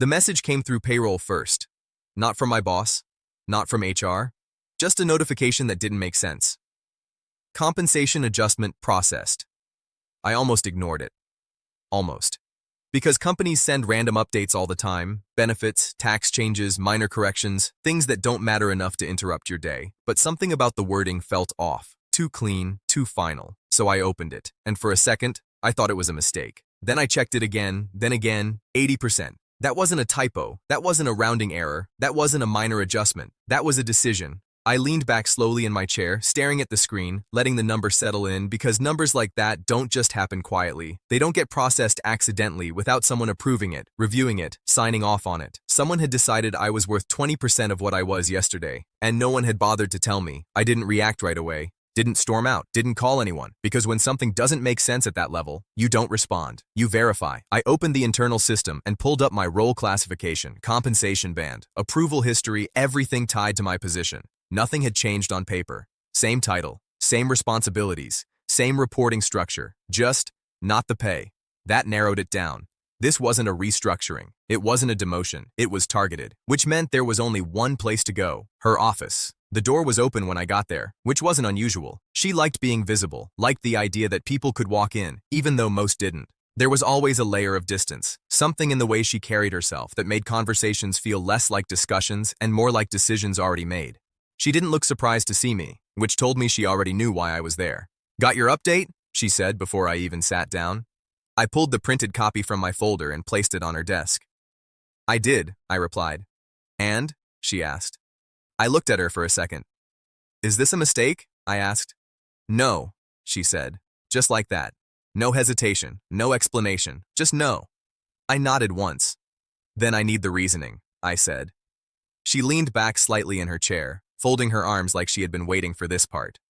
The message came through payroll first. Not from my boss, not from HR, just a notification that didn't make sense. Compensation adjustment processed. I almost ignored it. Almost. Because companies send random updates all the time, benefits, tax changes, minor corrections, things that don't matter enough to interrupt your day. But something about the wording felt off, too clean, too final. So I opened it, and for a second, I thought it was a mistake. Then I checked it again, then again, 80%. That wasn't a typo, that wasn't a rounding error, that wasn't a minor adjustment, that was a decision. I leaned back slowly in my chair, staring at the screen, letting the number settle in, because numbers like that don't just happen quietly. They don't get processed accidentally without someone approving it, reviewing it, signing off on it. Someone had decided I was worth 20% of what I was yesterday, and no one had bothered to tell me. I didn't react right away, didn't storm out, didn't call anyone, because when something doesn't make sense at that level, you don't respond. You verify. I opened the internal system and pulled up my role classification, compensation band, approval history, everything tied to my position. Nothing had changed on paper. Same title, same responsibilities, same reporting structure, just not the pay. That narrowed it down. This wasn't a restructuring. It wasn't a demotion. It was targeted, which meant there was only one place to go, her office. The door was open when I got there, which wasn't unusual. She liked being visible, liked the idea that people could walk in, even though most didn't. There was always a layer of distance, something in the way she carried herself that made conversations feel less like discussions and more like decisions already made. She didn't look surprised to see me, which told me she already knew why I was there. "Got your update?" she said before I even sat down. I pulled the printed copy from my folder and placed it on her desk. "I did," I replied. "And?" she asked. I looked at her for a second. "Is this a mistake?" I asked. "No," she said, just like that. No hesitation, no explanation, just no. I nodded once. "Then I need the reasoning," I said. She leaned back slightly in her chair, folding her arms like she had been waiting for this part.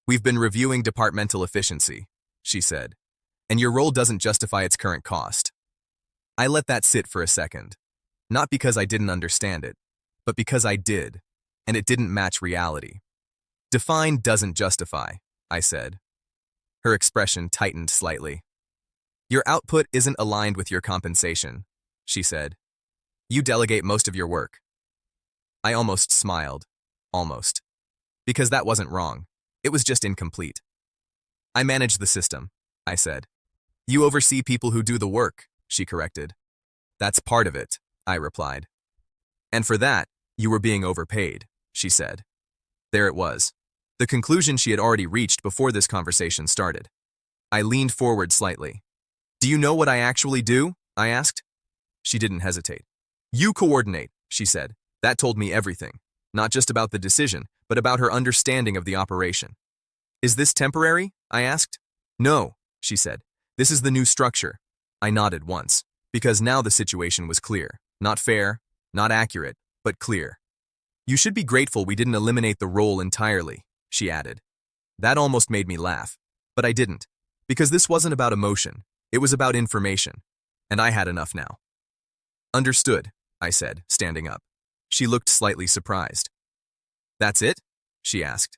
"We've been reviewing departmental efficiency," she said, "and your role doesn't justify its current cost." I let that sit for a second, not because I didn't understand it, but because I did, and it didn't match reality. "Define doesn't justify," I said. Her expression tightened slightly. "Your output isn't aligned with your compensation," she said. "You delegate most of your work." I almost smiled. Almost. Because that wasn't wrong. It was just incomplete. "I manage the system," I said. "You oversee people who do the work," she corrected. "That's part of it," I replied. "And for that, you were being overpaid," she said. There it was. The conclusion she had already reached before this conversation started. I leaned forward slightly. "Do you know what I actually do?" I asked. She didn't hesitate. "You coordinate," she said. That told me everything. Not just about the decision, but about her understanding of the operation. "Is this temporary?" I asked. "No," she said. "This is the new structure." I nodded once, because now the situation was clear. Not fair, not accurate, but clear. "You should be grateful we didn't eliminate the role entirely," she added. That almost made me laugh, but I didn't, because this wasn't about emotion. It was about information, and I had enough now. "Understood," I said, standing up. She looked slightly surprised. "That's it?" she asked.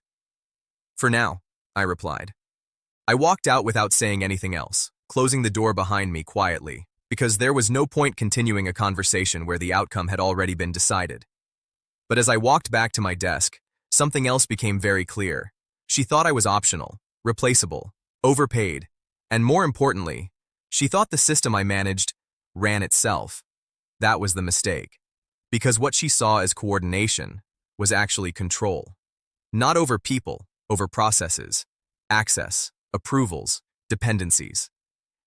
"For now," I replied. I walked out without saying anything else, closing the door behind me quietly, because there was no point continuing a conversation where the outcome had already been decided. But as I walked back to my desk, something else became very clear. She thought I was optional, replaceable, overpaid, and more importantly, she thought the system I managed ran itself. That was the mistake. Because what she saw as coordination was actually control. Not over people, over processes, access, approvals, dependencies.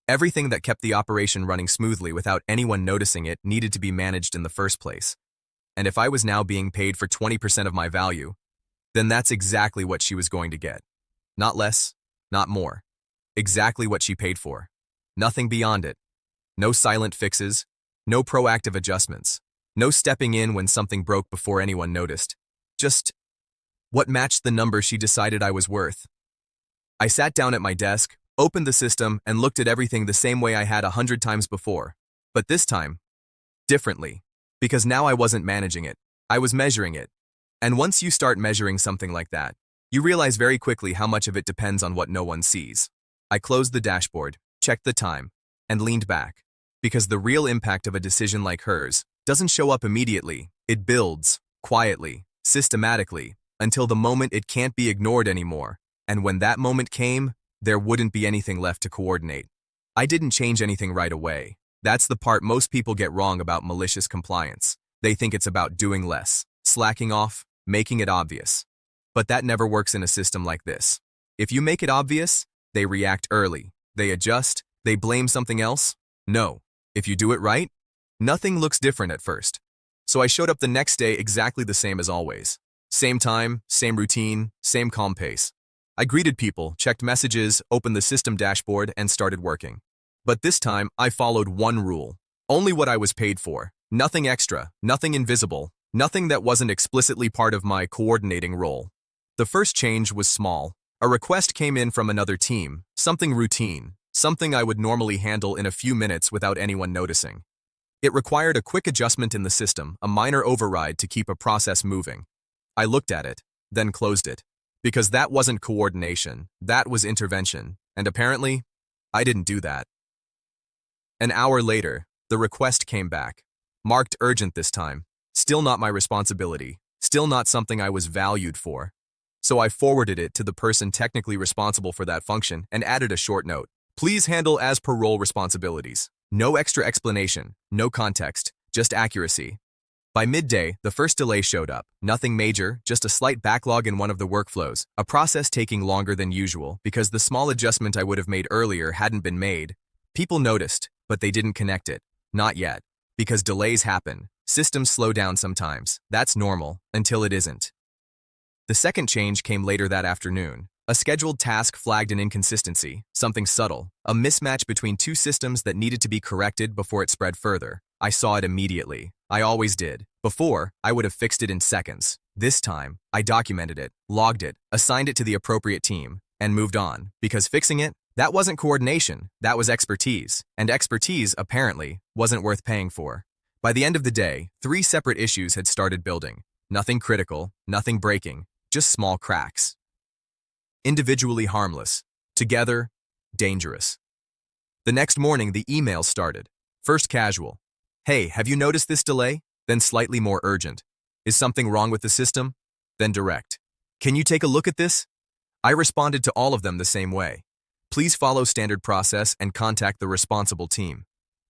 Everything that kept the operation running smoothly without anyone noticing it needed to be managed in the first place. And if I was now being paid for 20% of my value, then that's exactly what she was going to get. Not less, not more. Exactly what she paid for. Nothing beyond it. No silent fixes, no proactive adjustments. No stepping in when something broke before anyone noticed. Just what matched the number she decided I was worth. I sat down at my desk, opened the system, and looked at everything the same way I had 100 times before. But this time, differently. Because now I wasn't managing it. I was measuring it. And once you start measuring something like that, you realize very quickly how much of it depends on what no one sees. I closed the dashboard, checked the time, and leaned back. Because the real impact of a decision like hers doesn't show up immediately. It builds, quietly, systematically, until the moment it can't be ignored anymore. And when that moment came, there wouldn't be anything left to coordinate. I didn't change anything right away. That's the part most people get wrong about malicious compliance. They think it's about doing less, slacking off, making it obvious. But that never works in a system like this. If you make it obvious, they react early. They adjust, they blame something else. No. If you do it right, nothing looks different at first. So I showed up the next day exactly the same as always. Same time, same routine, same calm pace. I greeted people, checked messages, opened the system dashboard, and started working. But this time, I followed one rule. Only what I was paid for. Nothing extra, nothing invisible, nothing that wasn't explicitly part of my coordinating role. The first change was small. A request came in from another team, something routine, something I would normally handle in a few minutes without anyone noticing. It required a quick adjustment in the system, a minor override to keep a process moving. I looked at it, then closed it. Because that wasn't coordination, that was intervention, and apparently, I didn't do that. An hour later, the request came back. Marked urgent this time. Still not my responsibility, still not something I was valued for. So I forwarded it to the person technically responsible for that function and added a short note. Please handle as per role responsibilities. No extra explanation, no context, just accuracy. By midday, the first delay showed up. Nothing major, just a slight backlog in one of the workflows, a process taking longer than usual because the small adjustment I would have made earlier hadn't been made. People noticed, but they didn't connect it. Not yet. Because delays happen. Systems slow down sometimes. That's normal, until it isn't. The second change came later that afternoon. A scheduled task flagged an inconsistency, something subtle, a mismatch between two systems that needed to be corrected before it spread further. I saw it immediately. I always did. Before, I would have fixed it in seconds. This time, I documented it, logged it, assigned it to the appropriate team, and moved on. Because fixing it, that wasn't coordination, that was expertise. And expertise, apparently, wasn't worth paying for. By the end of the day, 3 separate issues had started building. Nothing critical, nothing breaking, just small cracks. Individually harmless. Together, dangerous. The next morning, the email started. First casual. Hey, have you noticed this delay? Then slightly more urgent. Is something wrong with the system? Then direct. Can you take a look at this? I responded to all of them the same way. Please follow standard process and contact the responsible team.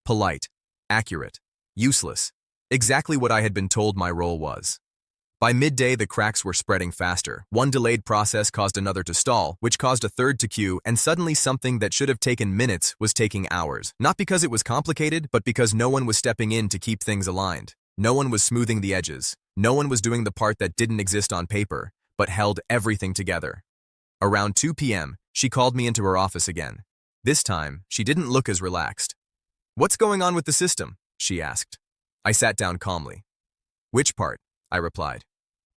Polite, accurate, useless. Exactly what I had been told my role was. By midday, the cracks were spreading faster. One delayed process caused another to stall, which caused a third to queue, and suddenly something that should have taken minutes was taking hours. Not because it was complicated, but because no one was stepping in to keep things aligned. No one was smoothing the edges. No one was doing the part that didn't exist on paper, but held everything together. Around 2 p.m., she called me into her office again. This time, she didn't look as relaxed. What's going on with the system? She asked. I sat down calmly. Which part? I replied.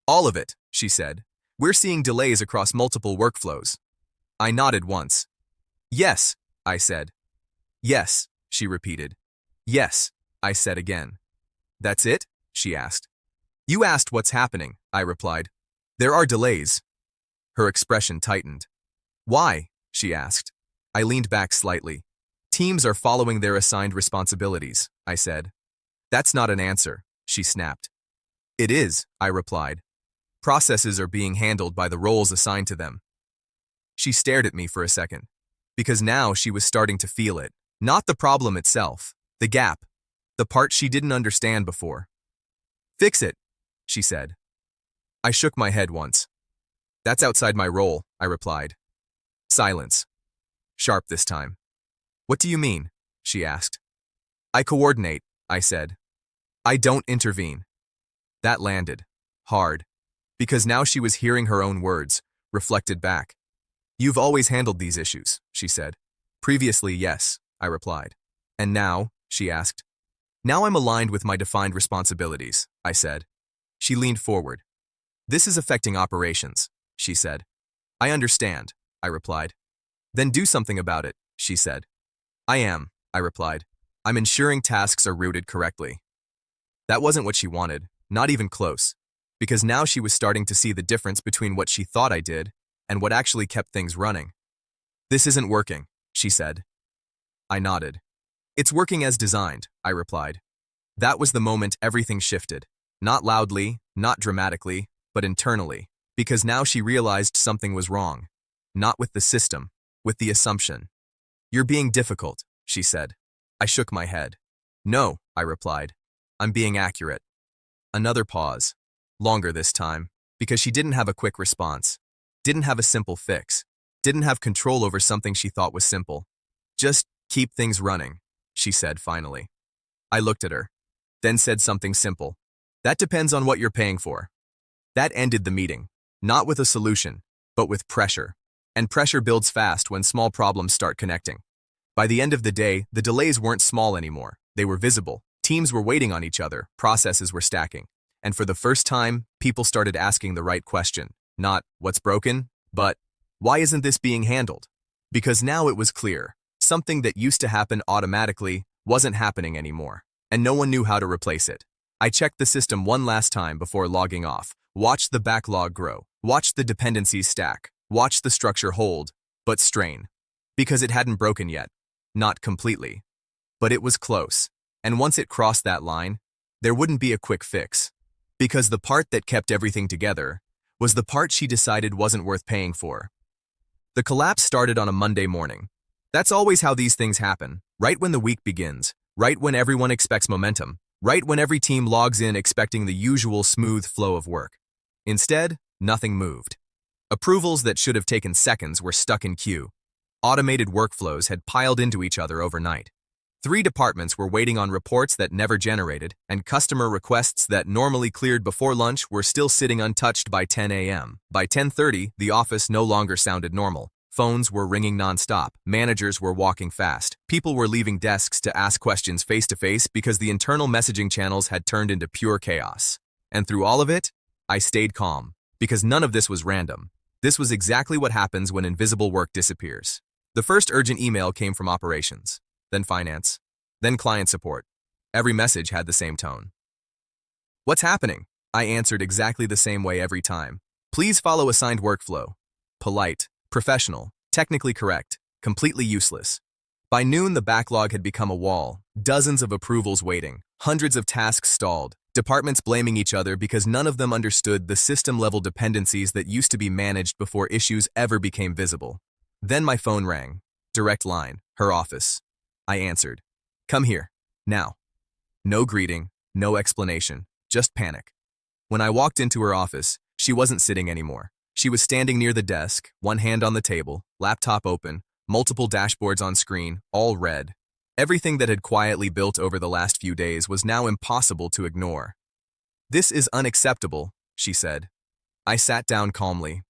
All of it, she said. We're seeing delays across multiple workflows. I nodded once. Yes, I said. Yes, she repeated. Yes, I said again. That's it? She asked. You asked what's happening, I replied. There are delays. Her expression tightened. Why? She asked. I leaned back slightly. Teams are following their assigned responsibilities, I said. That's not an answer, she snapped. It is, I replied. Processes are being handled by the roles assigned to them. She stared at me for a second, because now she was starting to feel it. Not the problem itself, the gap, the part she didn't understand before. Fix it, she said. I shook my head once. That's outside my role, I replied. Silence. Sharp this time. What do you mean? She asked. I coordinate, I said. I don't intervene. That landed. Hard. Because now she was hearing her own words, reflected back. You've always handled these issues, she said. Previously, yes, I replied. And now, she asked. Now I'm aligned with my defined responsibilities, I said. She leaned forward. This is affecting operations, she said. I understand, I replied. Then do something about it, she said. I am, I replied. I'm ensuring tasks are routed correctly. That wasn't what she wanted, not even close. Because now she was starting to see the difference between what she thought I did and what actually kept things running. This isn't working, she said. I nodded. It's working as designed, I replied. That was the moment everything shifted. Not loudly, not dramatically, but internally. Because now she realized something was wrong. Not with the system, with the assumption. You're being difficult, she said. I shook my head. No, I replied. I'm being accurate. Another pause. Longer this time, because she didn't have a quick response. Didn't have a simple fix. Didn't have control over something she thought was simple. Just keep things running, she said finally. I looked at her, then said something simple. That depends on what you're paying for. That ended the meeting, not with a solution, but with pressure. And pressure builds fast when small problems start connecting. By the end of the day, the delays weren't small anymore. They were visible. Teams were waiting on each other, processes were stacking. And for the first time, people started asking the right question. Not, what's broken? But, why isn't this being handled? Because now it was clear. Something that used to happen automatically wasn't happening anymore. And no one knew how to replace it. I checked the system one last time before logging off. Watched the backlog grow. Watched the dependencies stack. Watched the structure hold, but strain. Because it hadn't broken yet. Not completely. But it was close. And once it crossed that line, there wouldn't be a quick fix. Because the part that kept everything together was the part she decided wasn't worth paying for. The collapse started on a Monday morning. That's always how these things happen, right when the week begins, right when everyone expects momentum, right when every team logs in expecting the usual smooth flow of work. Instead, nothing moved. Approvals that should have taken seconds were stuck in queue. Automated workflows had piled into each other overnight. 3 departments were waiting on reports that never generated, and customer requests that normally cleared before lunch were still sitting untouched by 10 a.m. By 10:30, the office no longer sounded normal. Phones were ringing nonstop. Managers were walking fast. People were leaving desks to ask questions face-to-face because the internal messaging channels had turned into pure chaos. And through all of it, I stayed calm, because none of this was random. This was exactly what happens when invisible work disappears. The first urgent email came from operations. Then finance, then client support. Every message had the same tone. What's happening? I answered exactly the same way every time. Please follow assigned workflow. Polite, professional, technically correct, completely useless. By noon, the backlog had become a wall. Dozens of approvals waiting, hundreds of tasks stalled, departments blaming each other because none of them understood the system-level dependencies that used to be managed before issues ever became visible. Then my phone rang. Direct line, her office. I answered. Come here, now. No greeting, no explanation, just panic. When I walked into her office, she wasn't sitting anymore. She was standing near the desk, one hand on the table, laptop open, multiple dashboards on screen, all red. Everything that had quietly built over the last few days was now impossible to ignore. This is unacceptable, she said. I sat down calmly.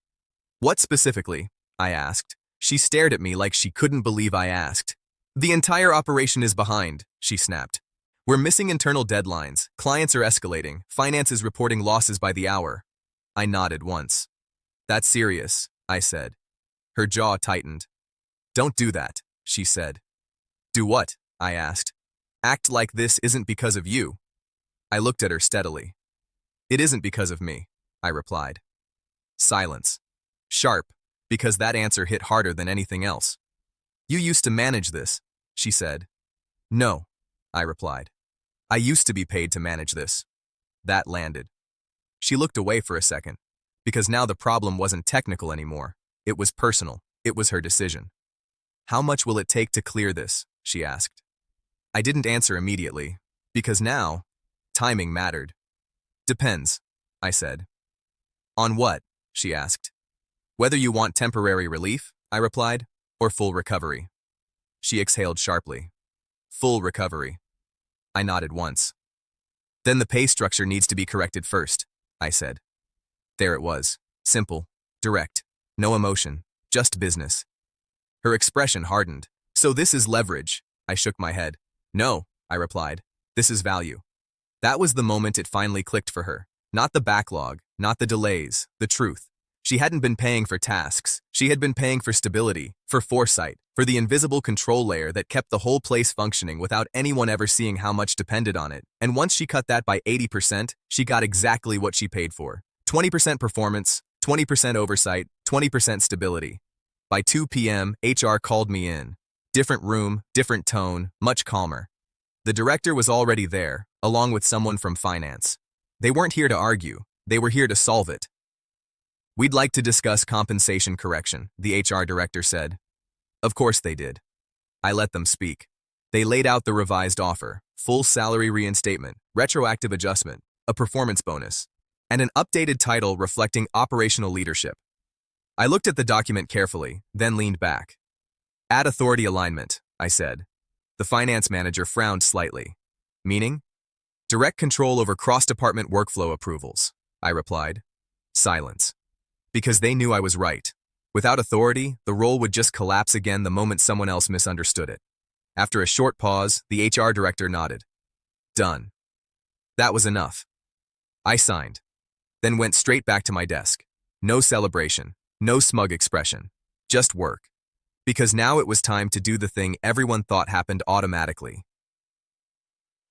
What specifically? I asked. She stared at me like she couldn't believe I asked. The entire operation is behind, she snapped. We're missing internal deadlines, clients are escalating, finance is reporting losses by the hour. I nodded once. That's serious, I said. Her jaw tightened. Don't do that, she said. Do what? I asked. Act like this isn't because of you. I looked at her steadily. It isn't because of me, I replied. Silence. Sharp, because that answer hit harder than anything else. You used to manage this, she said. No, I replied. I used to be paid to manage this. That landed. She looked away for a second, because now the problem wasn't technical anymore. It was personal. It was her decision. How much will it take to clear this? She asked. I didn't answer immediately, because now, timing mattered. Depends, I said. On what? She asked. Whether you want temporary relief, I replied, or full recovery. She exhaled sharply. Full recovery. I nodded once. Then the pay structure needs to be corrected first, I said. There it was. Simple, direct, no emotion, just business. Her expression hardened. So this is leverage. I shook my head. No, I replied. This is value. That was the moment it finally clicked for her. Not the backlog, not the delays, the truth. She hadn't been paying for tasks. She had been paying for stability, for foresight, for the invisible control layer that kept the whole place functioning without anyone ever seeing how much depended on it. And once she cut that by 80%, she got exactly what she paid for. 20% performance, 20% oversight, 20% stability. By 2 p.m., HR called me in. Different room, different tone, much calmer. The director was already there, along with someone from finance. They weren't here to argue, they were here to solve it. "We'd like to discuss compensation correction," the HR director said. Of course they did. I let them speak. They laid out the revised offer, full salary reinstatement, retroactive adjustment, a performance bonus, and an updated title reflecting operational leadership. I looked at the document carefully, then leaned back. "Add authority alignment," I said. The finance manager frowned slightly. "Meaning?" "Direct control over cross-department workflow approvals," I replied. Silence. Because they knew I was right. Without authority, the role would just collapse again the moment someone else misunderstood it. After a short pause, the HR director nodded. Done. That was enough. I signed, then went straight back to my desk. No celebration, no smug expression, just work. Because now it was time to do the thing everyone thought happened automatically.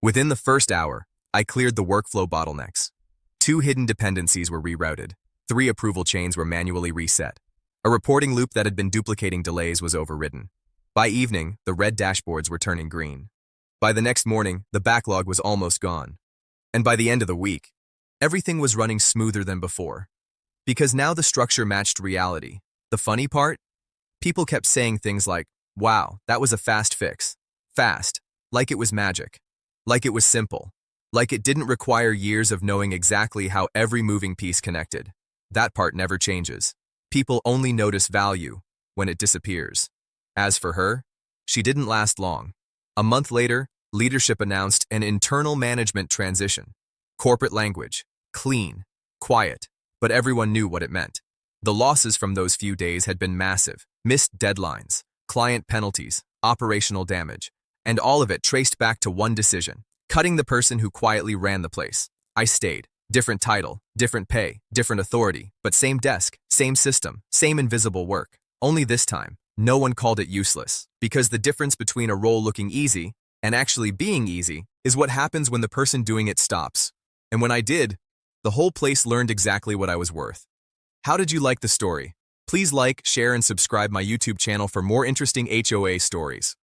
Within the first hour, I cleared the workflow bottlenecks. 2 hidden dependencies were rerouted. 3 approval chains were manually reset. A reporting loop that had been duplicating delays was overridden. By evening, the red dashboards were turning green. By the next morning, the backlog was almost gone. And by the end of the week, everything was running smoother than before. Because now the structure matched reality. The funny part? People kept saying things like, "Wow, that was a fast fix." Fast, like it was magic. Like it was simple. Like it didn't require years of knowing exactly how every moving piece connected. That part never changes. People only notice value when it disappears. As for her, she didn't last long. A month later, leadership announced an internal management transition. Corporate language, clean, quiet, but everyone knew what it meant. The losses from those few days had been massive. Missed deadlines, client penalties, operational damage, and all of it traced back to one decision: cutting the person who quietly ran the place. I stayed. Different title, different pay, different authority, but same desk, same system, same invisible work. Only this time, no one called it useless, because the difference between a role looking easy and actually being easy is what happens when the person doing it stops. And when I did, the whole place learned exactly what I was worth. How did you like the story? Please like, share, and subscribe my YouTube channel for more interesting HOA stories.